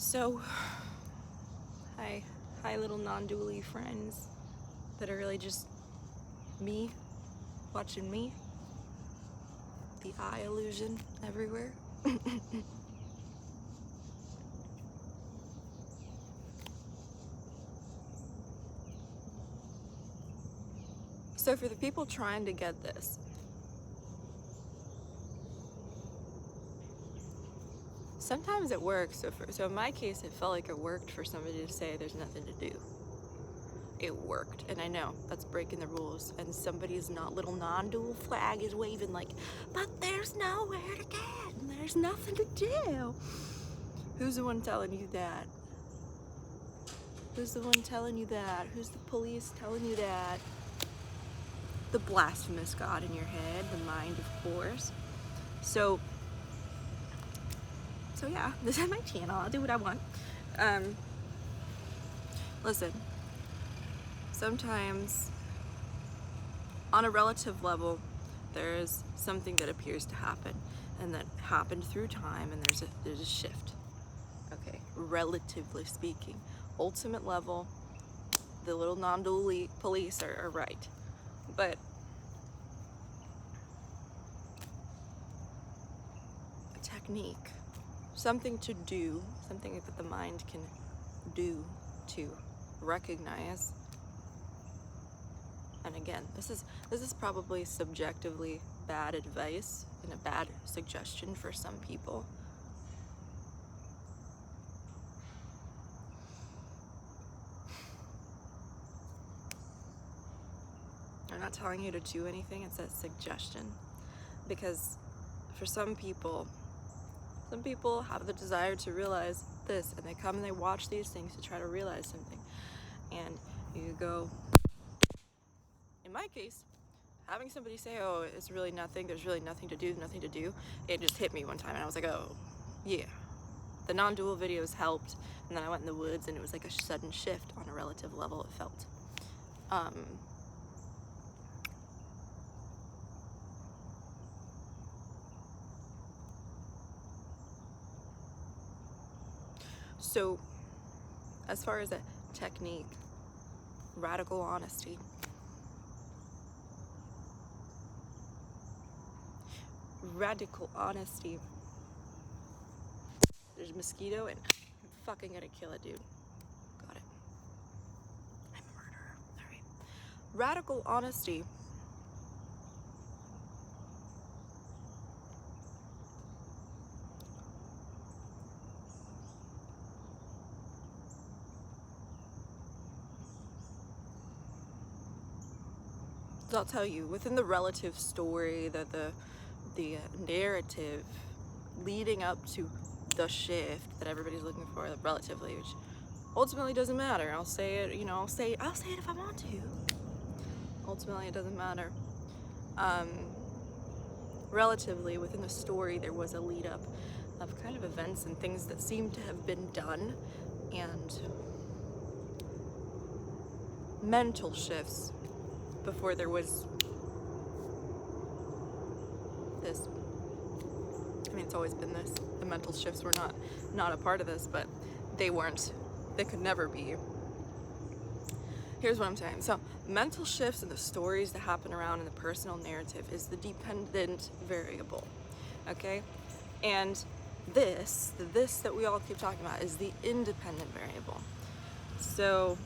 So, hi little non-dually friends that are really just me, watching me, the eye illusion everywhere. So for the people trying to get this, sometimes it works. So in my case, it felt like it worked for somebody to say there's nothing to do. It worked, and I know that's breaking the rules, and somebody's little non-dual flag is waving like, but there's nowhere to get, and there's nothing to do. Who's the one telling you that? Who's the one telling you that? Who's the police telling you that? The blasphemous God in your head, the mind, of course. So yeah, this is my channel. I'll do what I want. Listen, sometimes on a relative level, there's something that appears to happen, and that happened through time, and there's a shift. Okay, relatively speaking. Ultimate level, the little non-dual police are right. But a technique, something to do, something that the mind can do to recognize. And again, this is probably subjectively bad advice and a bad suggestion for some people. I'm not telling you to do anything, it's a suggestion. Because for some people have the desire to realize this, and they come and they watch these things to try to realize something. And you go, in my case, having somebody say, oh, it's really nothing, there's really nothing to do, it just hit me one time, and I was like, oh, yeah. The non-dual videos helped, and then I went in the woods, and it was like a sudden shift on a relative level, it felt. So, as far as a technique, radical honesty. Radical honesty. There's a mosquito, and I'm fucking gonna kill it, dude. Got it. I'm a murderer. Alright. Radical honesty. So I'll tell you, within the relative story, the narrative leading up to the shift that everybody's looking for, relatively, which ultimately doesn't matter. I'll say it, I'll say it if I want to. Ultimately, it doesn't matter. Relatively, within the story, there was a lead up of kind of events and things that seemed to have been done, and mental shifts before there was this. I mean, it's always been this. The mental shifts were not a part of this, but they could never be. Here's what I'm saying. So, mental shifts and the stories that happen around in the personal narrative is the dependent variable, okay? And this that we all keep talking about is the independent variable. So,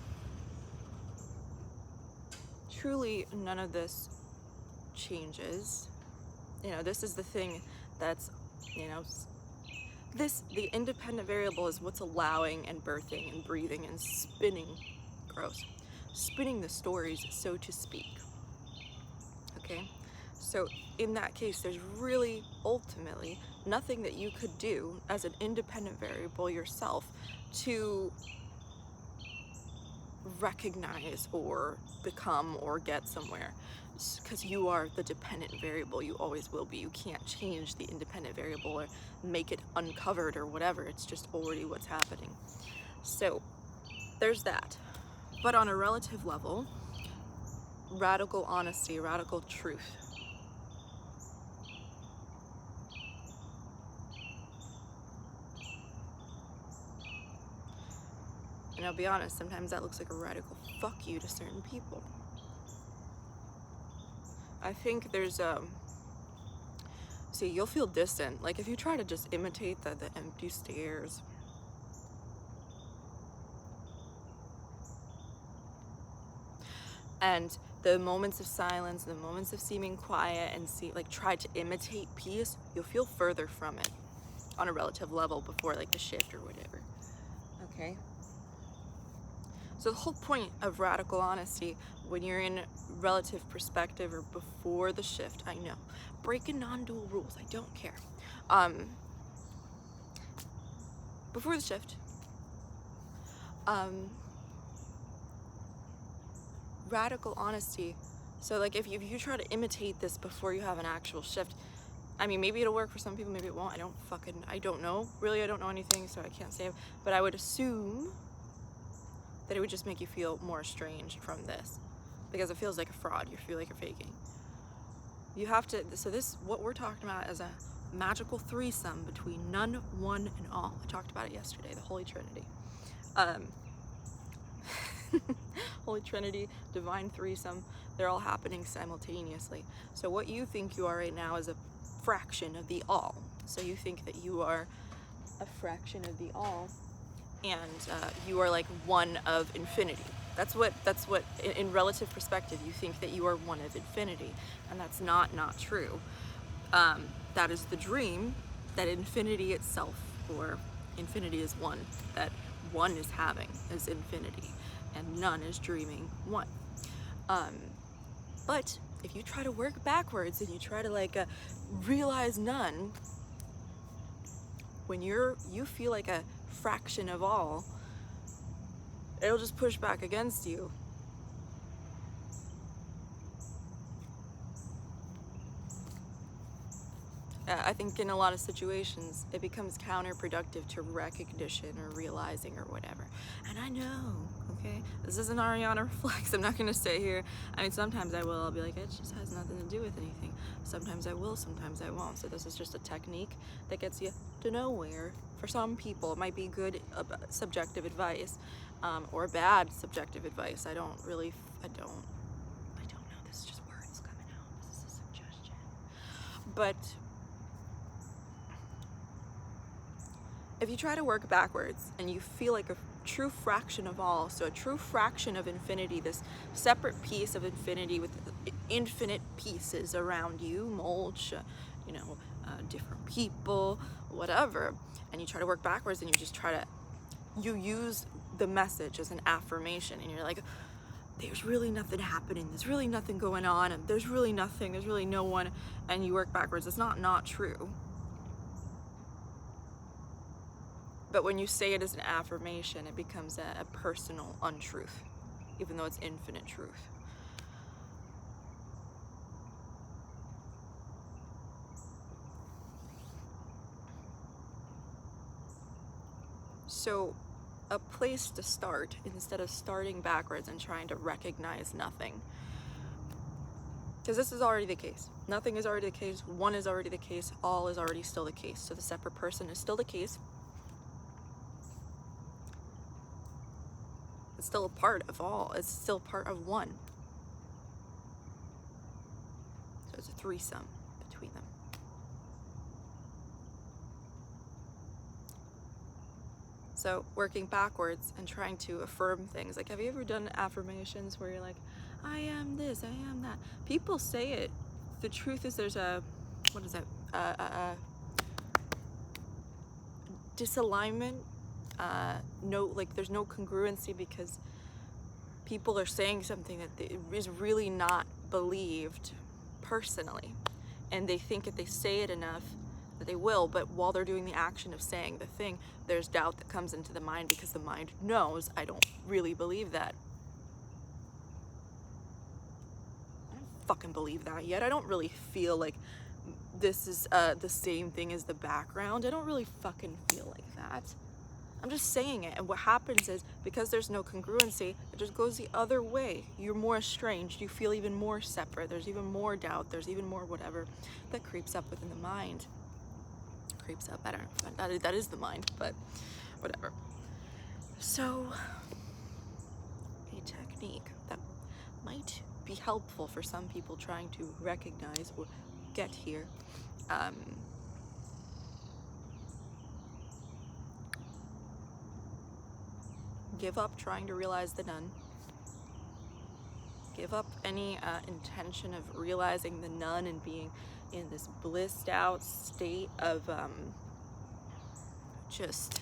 truly, none of this changes. This is the thing that's, the independent variable is what's allowing and birthing and breathing and spinning the stories, so to speak. Okay? So in that case, there's really ultimately nothing that you could do as an independent variable yourself to recognize or become or get somewhere, because you are the dependent variable. You always will be. You can't change the independent variable or make it uncovered or whatever. It's just already what's happening. So there's that. But on a relative level, radical honesty, radical truth. And I'll be honest, sometimes that looks like a radical fuck you to certain people. I think there's see, you'll feel distant. Like if you try to just imitate the empty stares. And the moments of silence, the moments of seeming quiet and try to imitate peace, you'll feel further from it on a relative level before like the shift or whatever. Okay? So the whole point of radical honesty when you're in relative perspective or before the shift, I know, breaking non-dual rules, I don't care. Before the shift, radical honesty. So like if you try to imitate this before you have an actual shift, I mean, maybe it'll work for some people, maybe it won't. I don't know. Really, I don't know anything, so I can't say. But I would assume that it would just make you feel more estranged from this, because it feels like a fraud. You feel like you're faking. You have to, so this, what we're talking about is a magical threesome between none, one, and all. I talked about it yesterday, the Holy Trinity. Holy Trinity, divine threesome, they're all happening simultaneously. So what you think you are right now is a fraction of the all. So you think that you are a fraction of the all, and you are like one of infinity. That's what in relative perspective, you think that you are one of infinity, and that's not true. That is the dream that infinity itself, or infinity is one, that one is having is infinity, and none is dreaming one. But if you try to work backwards and you try to realize none, when you feel like a fraction of all, it'll just push back against you. I think in a lot of situations, it becomes counterproductive to recognition or realizing or whatever. And I know, okay? This isn't Ariana Reflects. I'm not going to sit here. I mean, sometimes I will. I'll be like, it just has nothing to do with anything. Sometimes I will, sometimes I won't. So this is just a technique that gets you to nowhere. For some people, it might be good subjective advice, or bad subjective advice. I don't know. This is just words coming out. This is a suggestion. But if you try to work backwards and you feel like a true fraction of all, so a true fraction of infinity, this separate piece of infinity with infinite pieces around you, mulch, different people, whatever, and you try to work backwards and you use the message as an affirmation, and you're like, there's really nothing happening, there's really nothing going on, and there's really no one, and you work backwards. It's not true. But when you say it as an affirmation, it becomes a personal untruth, even though it's infinite truth. So a place to start, instead of starting backwards and trying to recognize nothing, because this is already the case. Nothing is already the case. One is already the case. All is already still the case. So the separate person is still the case. It's still a part of all. It's still part of one. So it's a threesome between them. So working backwards and trying to affirm things. Like, have you ever done affirmations where you're like, I am this, I am that? People say it. The truth is there's disalignment. There's no congruency, because people are saying something that is really not believed personally, and they think if they say it enough that they will, but while they're doing the action of saying the thing, there's doubt that comes into the mind, because the mind knows, I don't really believe that. I don't fucking believe that yet. I don't really feel like this is the same thing as the background. I don't really fucking feel like that. I'm just saying it, and what happens is, because there's no congruency, it just goes the other way. You're more estranged, you feel even more separate, there's even more doubt, there's even more whatever that creeps up within the mind. Creeps up, I don't know, that is the mind, but whatever. So, a technique that might be helpful for some people trying to recognize or get here. Give up trying to realize the none. Give up any intention of realizing the none and being in this blissed out state of just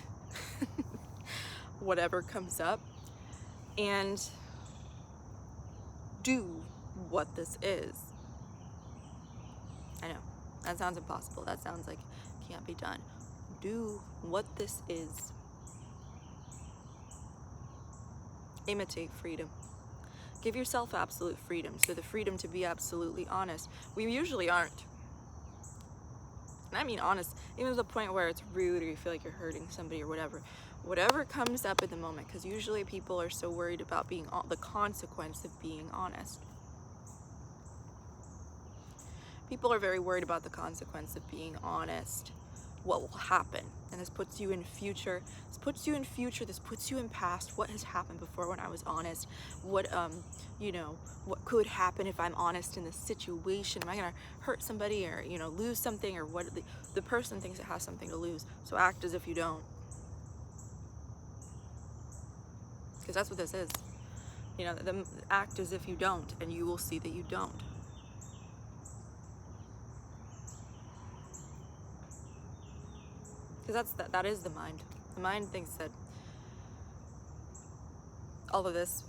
whatever comes up, and do what this is. I know, that sounds impossible. That sounds like it can't be done. Do what this is. Imitate freedom. Give yourself absolute freedom. So the freedom to be absolutely honest. We usually aren't. And I mean honest, even to the point where it's rude or you feel like you're hurting somebody or whatever. Whatever comes up in the moment, because usually people are so worried about being the consequence of being honest. People are very worried about the consequence of being honest. What will happen? And this puts you in future. This puts you in past. What has happened before when I was honest? What what could happen if I'm honest in this situation? Am I gonna hurt somebody or lose something, or what? The person thinks it has something to lose, so act as if you don't. Because that's what this is. Act as if you don't, and you will see that you don't. Because that is the mind. The mind thinks that all of this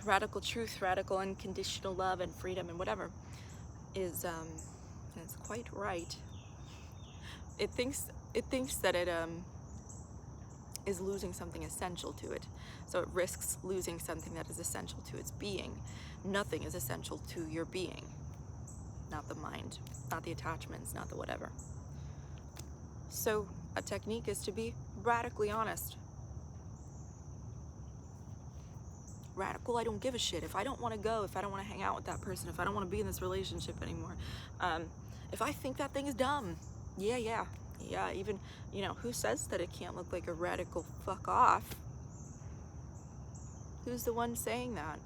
radical truth, radical unconditional love and freedom and whatever is it's quite right. It thinks that it is losing something essential to it. So it risks losing something that is essential to its being. Nothing is essential to your being. Not the mind, not the attachments, not the whatever. So a technique is to be radically honest. Radical, I don't give a shit. If I don't want to go, if I don't want to hang out with that person, if I don't want to be in this relationship anymore, if I think that thing is dumb, yeah, even, who says that it can't look like a radical fuck off? Who's the one saying that?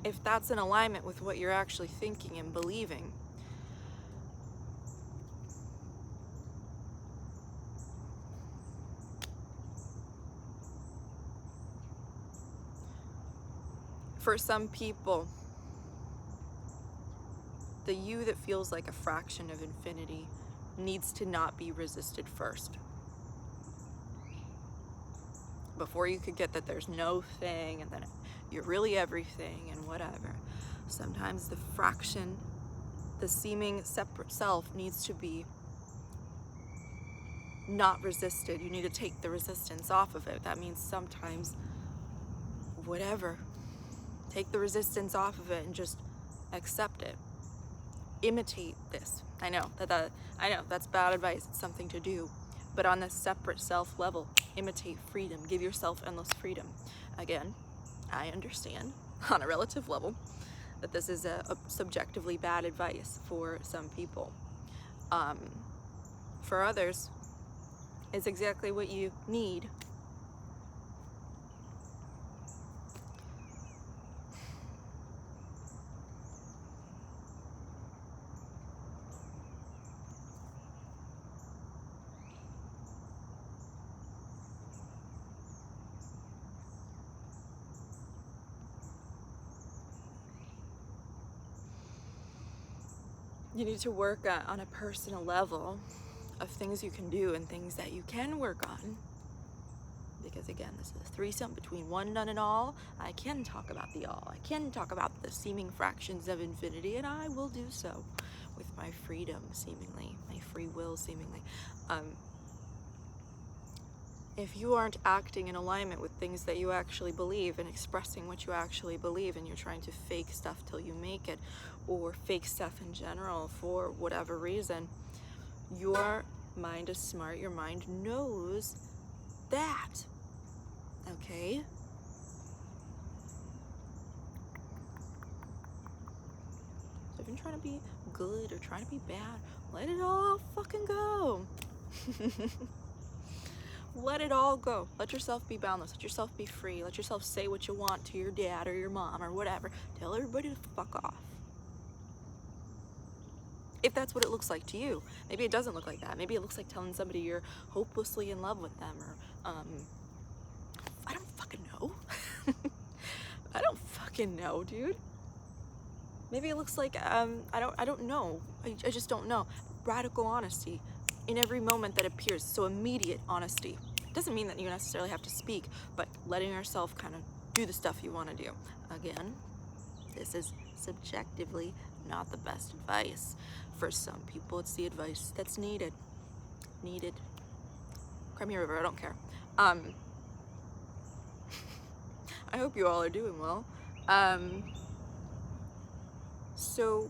If that's in alignment with what you're actually thinking and believing, for some people, the you that feels like a fraction of infinity needs to not be resisted first. Before you could get that there's no thing and then you're really everything and whatever. Sometimes the fraction, the seeming separate self, needs to be not resisted. You need to take the resistance off of it. That means sometimes, whatever, take the resistance off of it and just accept it. Imitate this. I know that's bad advice. It's something to do. But on the separate self level, imitate freedom. Give yourself endless freedom. Again, I understand on a relative level that this is a subjectively bad advice for some people. For others, it's exactly what you need. You need to work on a personal level of things you can do and things that you can work on. Because again, this is a threesome between one, none, and all. I can talk about the all. I can talk about the seeming fractions of infinity, and I will do so with my freedom, seemingly, my free will, seemingly. If you aren't acting in alignment with things that you actually believe and expressing what you actually believe, and you're trying to fake stuff till you make it, or fake stuff in general for whatever reason, your mind is smart. Your mind knows that. Okay? So if even trying to be good or trying to be bad. Let it all fucking go. Let it all go. Let yourself be boundless. Let yourself be free. Let yourself say what you want to your dad or your mom or whatever. Tell everybody to fuck off. If that's what it looks like to you. Maybe it doesn't look like that. Maybe it looks like telling somebody you're hopelessly in love with them, or I don't fucking know. I don't fucking know, dude. Maybe it looks like I don't know. I just don't know. Radical honesty in every moment that appears. So immediate honesty. It doesn't mean that you necessarily have to speak, but letting yourself kind of do the stuff you want to do. Again, this is subjectively not the best advice. For some people, it's the advice that's needed. Crimea River, I don't care. I hope you all are doing well. So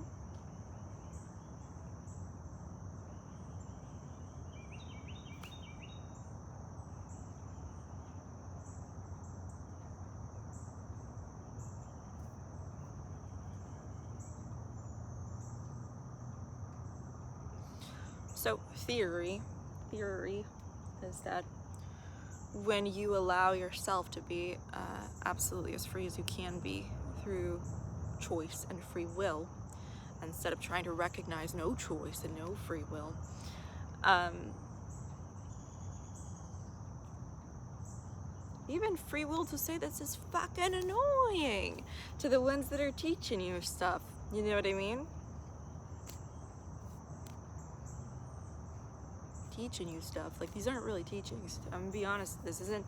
theory is that when you allow yourself to be absolutely as free as you can be through choice and free will, instead of trying to recognize no choice and no free will, even free will to say this is fucking annoying to the ones that are teaching you stuff. You know what I mean? Teaching you stuff. Like, these aren't really teachings. I'm gonna be honest, this isn't,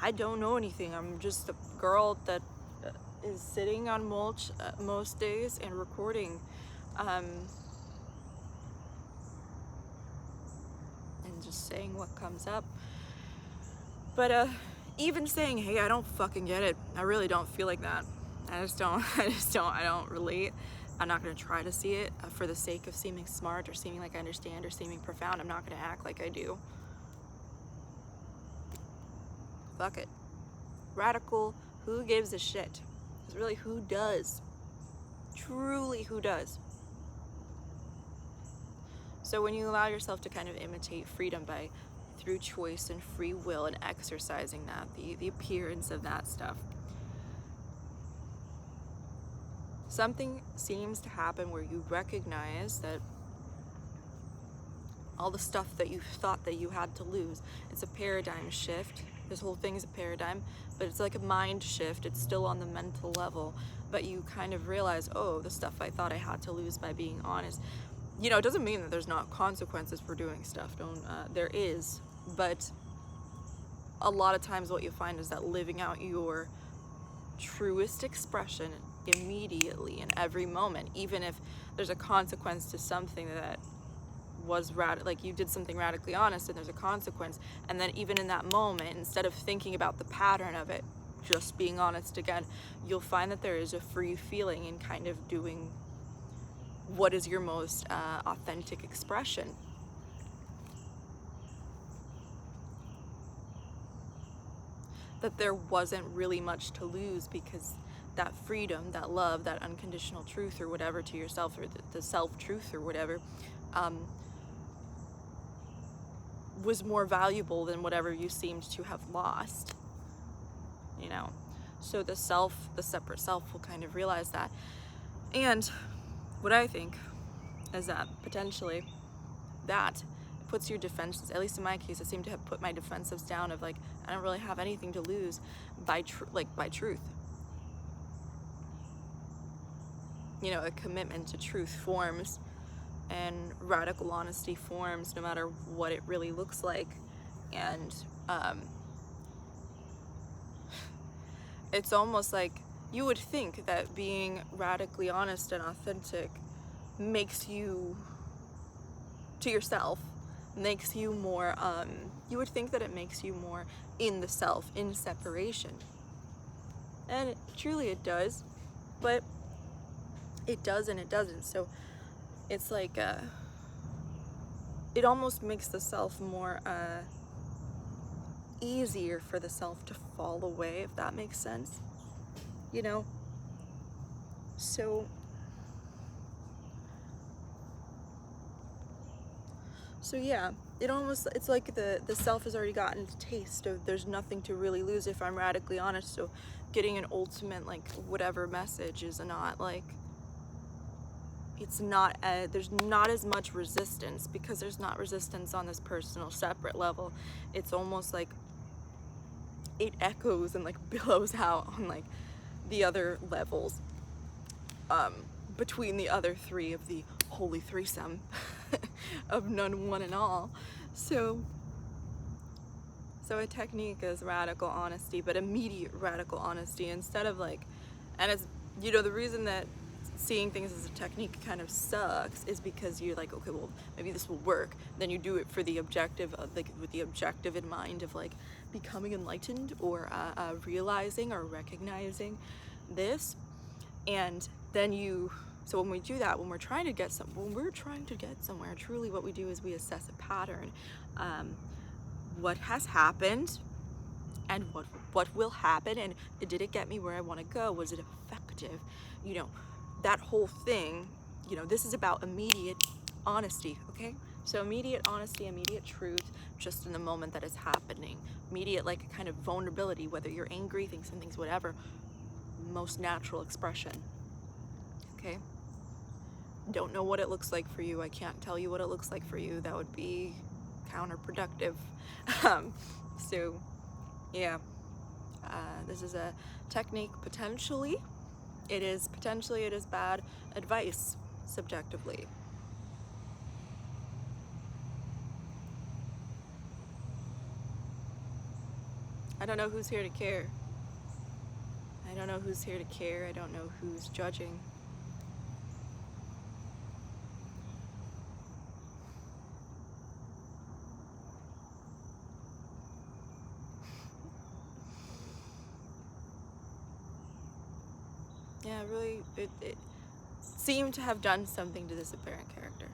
I don't know anything. I'm just a girl that is sitting on mulch most days and recording. And just saying what comes up. But even saying, hey, I don't fucking get it. I really don't feel like that. I don't relate. I'm not going to try to see it for the sake of seeming smart or seeming like I understand or seeming profound. I'm not going to act like I do. Fuck it. Radical, who gives a shit? It's really who does. Truly who does. So when you allow yourself to kind of imitate freedom through choice and free will and exercising that, the appearance of that stuff, something seems to happen where you recognize that all the stuff that you thought that you had to lose, it's a paradigm shift. This whole thing is a paradigm, but it's like a mind shift. It's still on the mental level, but you kind of realize, oh, the stuff I thought I had to lose by being honest. You know, it doesn't mean that there's not consequences for doing stuff. There is, but a lot of times what you find is that living out your truest expression immediately in every moment, even if there's a consequence to something that was like you did something radically honest and there's a consequence, and then even in that moment, instead of thinking about the pattern of it, just being honest again, you'll find that there is a free feeling in kind of doing what is your most authentic expression. That there wasn't really much to lose because that freedom, that love, that unconditional truth or whatever to yourself, or the self-truth or whatever, was more valuable than whatever you seemed to have lost, you know? So the separate self will kind of realize that. And what I think is that potentially that puts your defenses, at least in my case, I seem to have put my defensives down of like, I don't really have anything to lose by truth. You know, a commitment to truth forms, and radical honesty forms no matter what it really looks like. And it's almost like you would think that being radically honest and authentic makes you, to yourself, makes you more, you would think that it makes you more in the self, in separation. And truly it does, but it does and it doesn't. So it's like, it almost makes the self more easier for the self to fall away, if that makes sense, you know? So So yeah, it's like the self has already gotten a taste of there's nothing to really lose if I'm radically honest. So getting an ultimate like whatever message is not like, it's not there's not as much resistance because there's not resistance on this personal separate level. It's almost like it echoes and like billows out on like the other levels, between the other three of the holy threesome of none, one, and all. So a technique is radical honesty, but immediate radical honesty instead of like, and it's, you know, the reason that seeing things as a technique kind of sucks is because you're like, okay, well, maybe this will work. Then you do it for the objective of like, with the objective in mind of like becoming enlightened or realizing or recognizing this. And then so when we do that, when we're trying to get somewhere, truly what we do is we assess a pattern. What has happened and what will happen, and did it get me where I want to go? Was it effective? You know, that whole thing, you know, this is about immediate honesty, okay? So immediate honesty, immediate truth, just in the moment that is happening. Immediate, like, kind of vulnerability, whether you're angry, think something's whatever, most natural expression, okay? Don't know what it looks like for you. I can't tell you what it looks like for you. That would be counterproductive. So yeah, this is a technique. Potentially it is bad advice subjectively. I don't know who's here to care. I don't know who's here to care. I don't know who's judging. Yeah, really, it seemed to have done something to this apparent character.